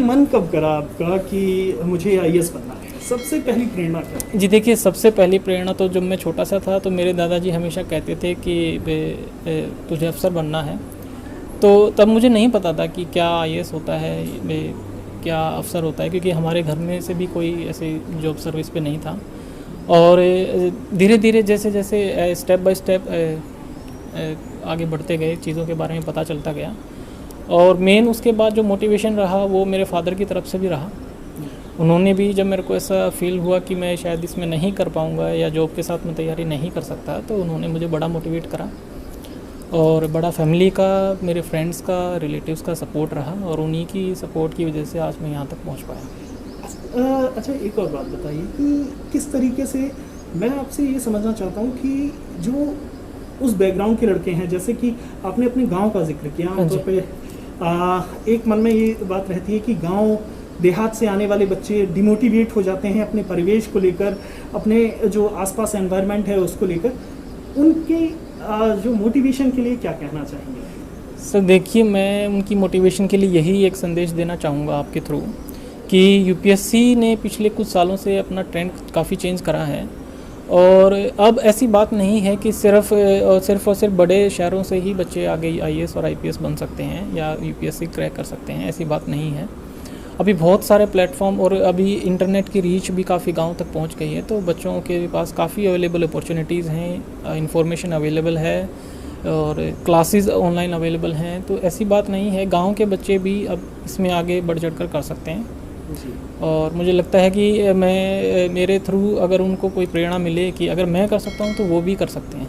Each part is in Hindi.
मन कब करा आपका कि मुझे आईएएस बनना है? सबसे पहली प्रेरणा क्या है? जी देखिए, सबसे पहली प्रेरणा तो जब मैं छोटा सा था तो मेरे दादाजी हमेशा कहते थे कि तुझे अफ़सर बनना है। तो तब मुझे नहीं पता था कि क्या आईएएस होता है, क्या अफ़सर होता है, क्योंकि हमारे घर में से भी कोई ऐसे जॉब सर्विस पे नहीं था। और धीरे धीरे जैसे जैसे स्टेप बाय स्टेप आगे बढ़ते गए, चीज़ों के बारे में पता चलता गया। और मेन उसके बाद जो मोटिवेशन रहा वो मेरे फादर की तरफ से भी रहा। उन्होंने भी जब मेरे को ऐसा फील हुआ कि मैं शायद इसमें नहीं कर पाऊँगा या जॉब के साथ मैं तैयारी नहीं कर सकता, तो उन्होंने मुझे बड़ा मोटिवेट करा। और बड़ा फैमिली का, मेरे फ्रेंड्स का, रिलेटिव्स का सपोर्ट रहा, और उन्हीं की सपोर्ट की वजह से आज मैं यहाँ तक पहुँच पाया। अच्छा, एक और बात बताइए कि किस तरीके से, मैं आपसे ये समझना चाहता हूँ कि जो उस बैकग्राउंड के लड़के हैं, जैसे कि आपने अपने गांव का जिक्र किया, आमतौर पे एक मन में ये बात रहती है कि गांव देहात से आने वाले बच्चे डिमोटिवेट हो जाते हैं अपने परिवेश को लेकर, अपने जो आसपास एनवायरनमेंट है उसको लेकर। उनके जो मोटिवेशन के लिए क्या कहना चाहेंगे? सर देखिए, मैं उनकी मोटिवेशन के लिए यही एक संदेश देना चाहूँगा आपके थ्रू कि यूपीएससी ने पिछले कुछ सालों से अपना ट्रेंड काफ़ी चेंज करा है। और अब ऐसी बात नहीं है कि सिर्फ और सिर्फ बड़े शहरों से ही बच्चे आगे आईएएस और आईपीएस बन सकते हैं या यूपीएससी क्रैक कर सकते हैं, ऐसी बात नहीं है। अभी बहुत सारे प्लेटफॉर्म और अभी इंटरनेट की रीच भी काफ़ी गांव तक पहुंच गई है, तो बच्चों के पास काफ़ी अवेलेबल अपॉर्चुनिटीज़ हैं, इंफॉर्मेशन अवेलेबल है और क्लासेस ऑनलाइन अवेलेबल हैं। तो ऐसी बात नहीं है, गांव के बच्चे भी अब इसमें आगे बढ़ चढ़ कर सकते हैं। और मुझे लगता है कि मेरे थ्रू अगर उनको कोई प्रेरणा मिले कि अगर मैं कर सकता हूँ तो वो भी कर सकते हैं।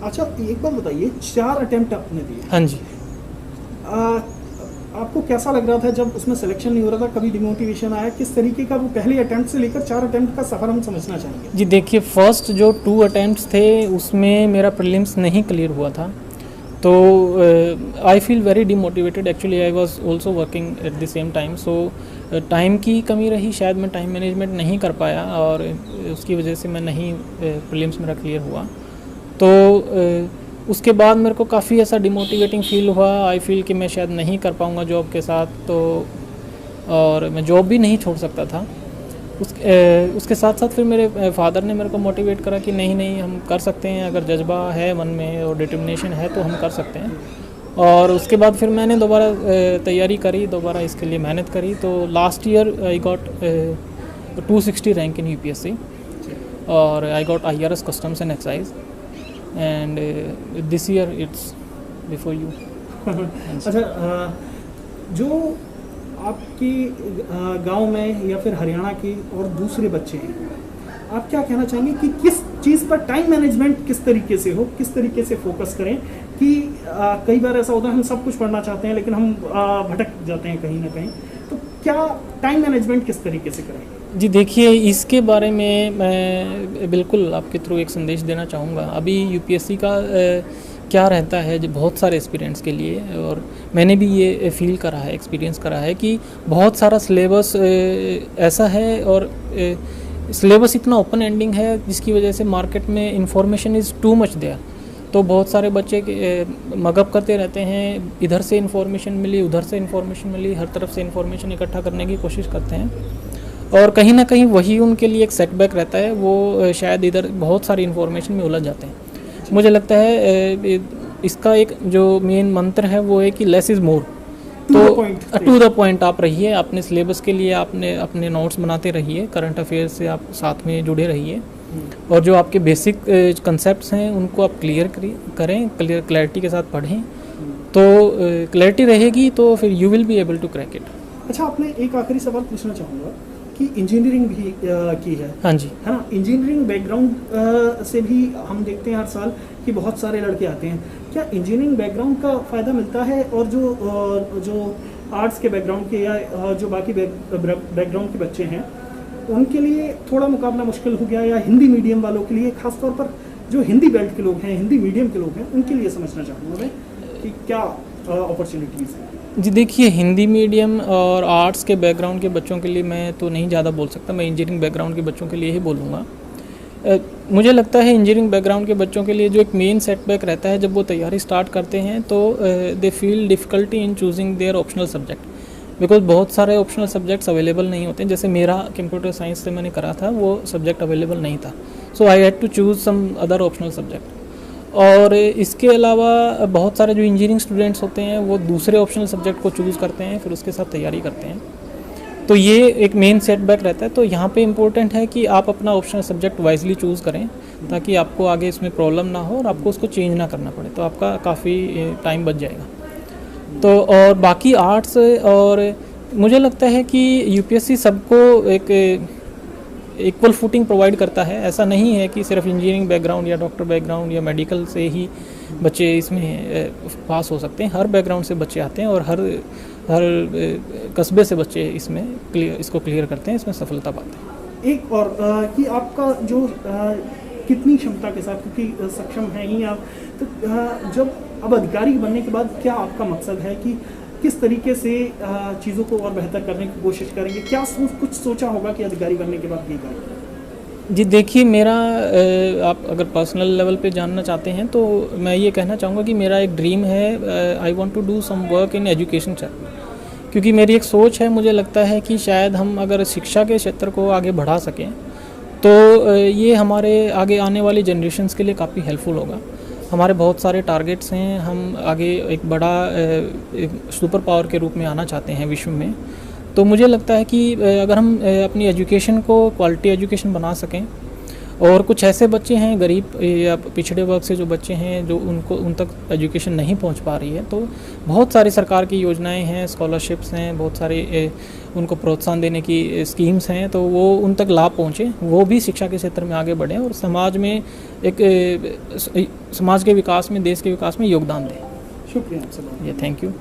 अच्छा, एक बात बताइए, 4 अटेम्प्ट आपने दिए। हाँ जी। आपको कैसा लग रहा था जब उसमें सिलेक्शन नहीं हो रहा था? कभी डिमोटिवेशन आया? किस तरीके का वो पहले अटेम्प्ट से लेकर 4 अटेम्प्ट का सफ़र हम समझना चाहेंगे। जी देखिए, फर्स्ट जो 2 अटेम्प्ट्स थे उसमें मेरा प्रीलिम्स नहीं क्लियर हुआ था, तो I feel very demotivated. Actually I was also working at the same time, so time की कमी रही, शायद मैं टाइम मैनेजमेंट नहीं कर पाया और उसकी वजह से मैं नहीं प्रीलिम्स मेरा क्लियर हुआ। तो उसके बाद मेरे को काफ़ी ऐसा डिमोटिवेटिंग फील हुआ। आई फील कि मैं शायद नहीं कर पाऊँगा जॉब के साथ, तो और मैं जॉब भी नहीं छोड़ सकता था। उसके साथ साथ फिर मेरे फादर ने मेरे को मोटिवेट करा कि नहीं नहीं, हम कर सकते हैं, अगर जज्बा है मन में और डिटर्मिनेशन है तो हम कर सकते हैं। और उसके बाद फिर मैंने दोबारा तैयारी करी, दोबारा इसके लिए मेहनत करी। तो last year I got 260 rank in UPSC और I got IRS customs and excise and this year it's before you. अच्छा, जो आपकी गांव में या फिर हरियाणा के और दूसरे बच्चे हैं, आप क्या कहना चाहेंगे कि किस चीज़ पर टाइम मैनेजमेंट किस तरीके से हो, किस तरीके से फोकस करें? कि कई बार ऐसा होता है हम सब कुछ पढ़ना चाहते हैं लेकिन हम भटक जाते हैं कहीं ना कहीं, तो क्या टाइम मैनेजमेंट किस तरीके से करें? जी देखिए, इसके बारे में मैं बिल्कुल आपके थ्रू एक संदेश देना चाहूँगा। अभी यूपीएससी का क्या रहता है जो बहुत सारे एस्पिरेंट्स के लिए, और मैंने भी ये फील करा है, एक्सपीरियंस करा है कि बहुत सारा सिलेबस ऐसा है और सिलेबस इतना ओपन एंडिंग है जिसकी वजह से मार्केट में information is too much there. तो बहुत सारे बच्चे मगअप करते रहते हैं, इधर से इंफॉर्मेशन मिली, उधर से इंफॉर्मेशन मिली, हर तरफ से इंफॉर्मेशन इकट्ठा करने की कोशिश करते हैं और कहीं ना कहीं वही उनके लिए एक सेटबैक रहता है। वो शायद इधर बहुत सारी इंफॉर्मेशन में उलझ जाते हैं। मुझे लगता है इसका एक जो मेन मंत्र है वो है कि लेस इज़ मोर। तो टू द पॉइंट आप रहिए, अपने सिलेबस के लिए आपने अपने नोट्स बनाते रहिए, करंट अफेयर्स से आप साथ में जुड़े रहिए और जो आपके बेसिक कंसेप्ट्स हैं उनको आप क्लियर करें, क्लैरिटी के साथ पढ़ें। तो क्लैरिटी रहेगी तो फिर you will be able to crack it. अच्छा, आपने एक आखिरी सवाल पूछना चाहूँगा कि इंजीनियरिंग भी की है। हाँ जी, है ना? इंजीनियरिंग बैकग्राउंड से भी हम देखते हैं हर साल कि बहुत सारे लड़के आते हैं। क्या इंजीनियरिंग बैकग्राउंड का फ़ायदा मिलता है और जो आर्ट्स के बैकग्राउंड के या जो बाकी बैकग्राउंड के बच्चे हैं उनके लिए थोड़ा मुकाबला मुश्किल हो गया, या हिंदी मीडियम वालों के लिए, खासतौर पर जो हिंदी बेल्ट के लोग हैं, हिंदी मीडियम के लोग हैं, उनके लिए समझना चाहूँगा मैं कि क्या अपॉर्चुनिटीज़ हैं? जी देखिए, हिंदी मीडियम और आर्ट्स के बैकग्राउंड के बच्चों के लिए मैं तो नहीं ज़्यादा बोल सकता, मैं इंजीनियरिंग बैकग्राउंड के बच्चों के लिए ही बोलूँगा। मुझे लगता है इंजीनियरिंग बैकग्राउंड के बच्चों के लिए जो एक मेन सेटबैक रहता है जब वो तैयारी स्टार्ट करते हैं तो they feel difficulty in choosing their optional subject. Because बहुत सारे ऑप्शनल सब्जेक्ट्स अवेलेबल नहीं होते हैं। जैसे मेरा कंप्यूटर साइंस से मैंने करा था, वो सब्जेक्ट अवेलेबल नहीं था, so I had to choose some other optional subject. और इसके अलावा बहुत सारे जो इंजीनियरिंग स्टूडेंट्स होते हैं वो दूसरे ऑप्शनल सब्जेक्ट को चूज़ करते हैं, फिर उसके साथ तैयारी करते हैं, तो ये एक मेन सेटबैक रहता है। तो यहाँ पे इम्पोर्टेंट है कि आप अपना ऑप्शनल सब्जेक्ट वाइजली चूज़ करें, ताकि आपको आगे इसमें प्रॉब्लम ना हो और आपको उसको चेंज ना करना पड़े, तो आपका काफ़ी टाइम बच जाएगा। तो और बाकी आर्ट्स, और मुझे लगता है कि यूपीएससी सबको एक इक्वल फुटिंग प्रोवाइड करता है। ऐसा नहीं है कि सिर्फ इंजीनियरिंग बैकग्राउंड या डॉक्टर बैकग्राउंड या मेडिकल से ही बच्चे इसमें पास हो सकते हैं। हर बैकग्राउंड से बच्चे आते हैं और हर कस्बे से बच्चे इसमें इसको क्लियर करते हैं, इसमें सफलता पाते हैं। एक और कि आपका जो कितनी क्षमता के साथ, क्योंकि सक्षम हैं ही आप, तो जब अब अधिकारी बनने के बाद क्या आपका मकसद है कि किस तरीके से चीज़ों को और बेहतर करने की कोशिश करेंगे? क्या कुछ सोचा होगा कि अधिकारी बनने के बाद ये करेंगे? जी देखिए, मेरा आप अगर पर्सनल लेवल पे जानना चाहते हैं तो मैं ये कहना चाहूँगा कि मेरा एक ड्रीम है, I want to do some work in education sector. क्योंकि मेरी एक सोच है, मुझे लगता है कि शायद हम अगर शिक्षा के क्षेत्र को आगे बढ़ा सकें तो ये हमारे आगे आने वाली जनरेशन्स के लिए काफ़ी हेल्पफुल होगा। हमारे बहुत सारे टारगेट्स हैं, हम आगे एक बड़ा एक सुपर पावर के रूप में आना चाहते हैं विश्व में। तो मुझे लगता है कि अगर हम अपनी एजुकेशन को क्वालिटी एजुकेशन बना सकें, और कुछ ऐसे बच्चे हैं गरीब या पिछड़े वर्ग से जो बच्चे हैं जो उन तक एजुकेशन नहीं पहुंच पा रही है, तो बहुत सारी सरकार की योजनाएं हैं, स्कॉलरशिप्स हैं, बहुत सारे उनको प्रोत्साहन देने की स्कीम्स हैं, तो वो उन तक लाभ पहुंचे, वो भी शिक्षा के क्षेत्र में आगे बढ़ें और समाज में समाज के विकास में, देश के विकास में योगदान दें। शुक्रिया आपसे। Thank you.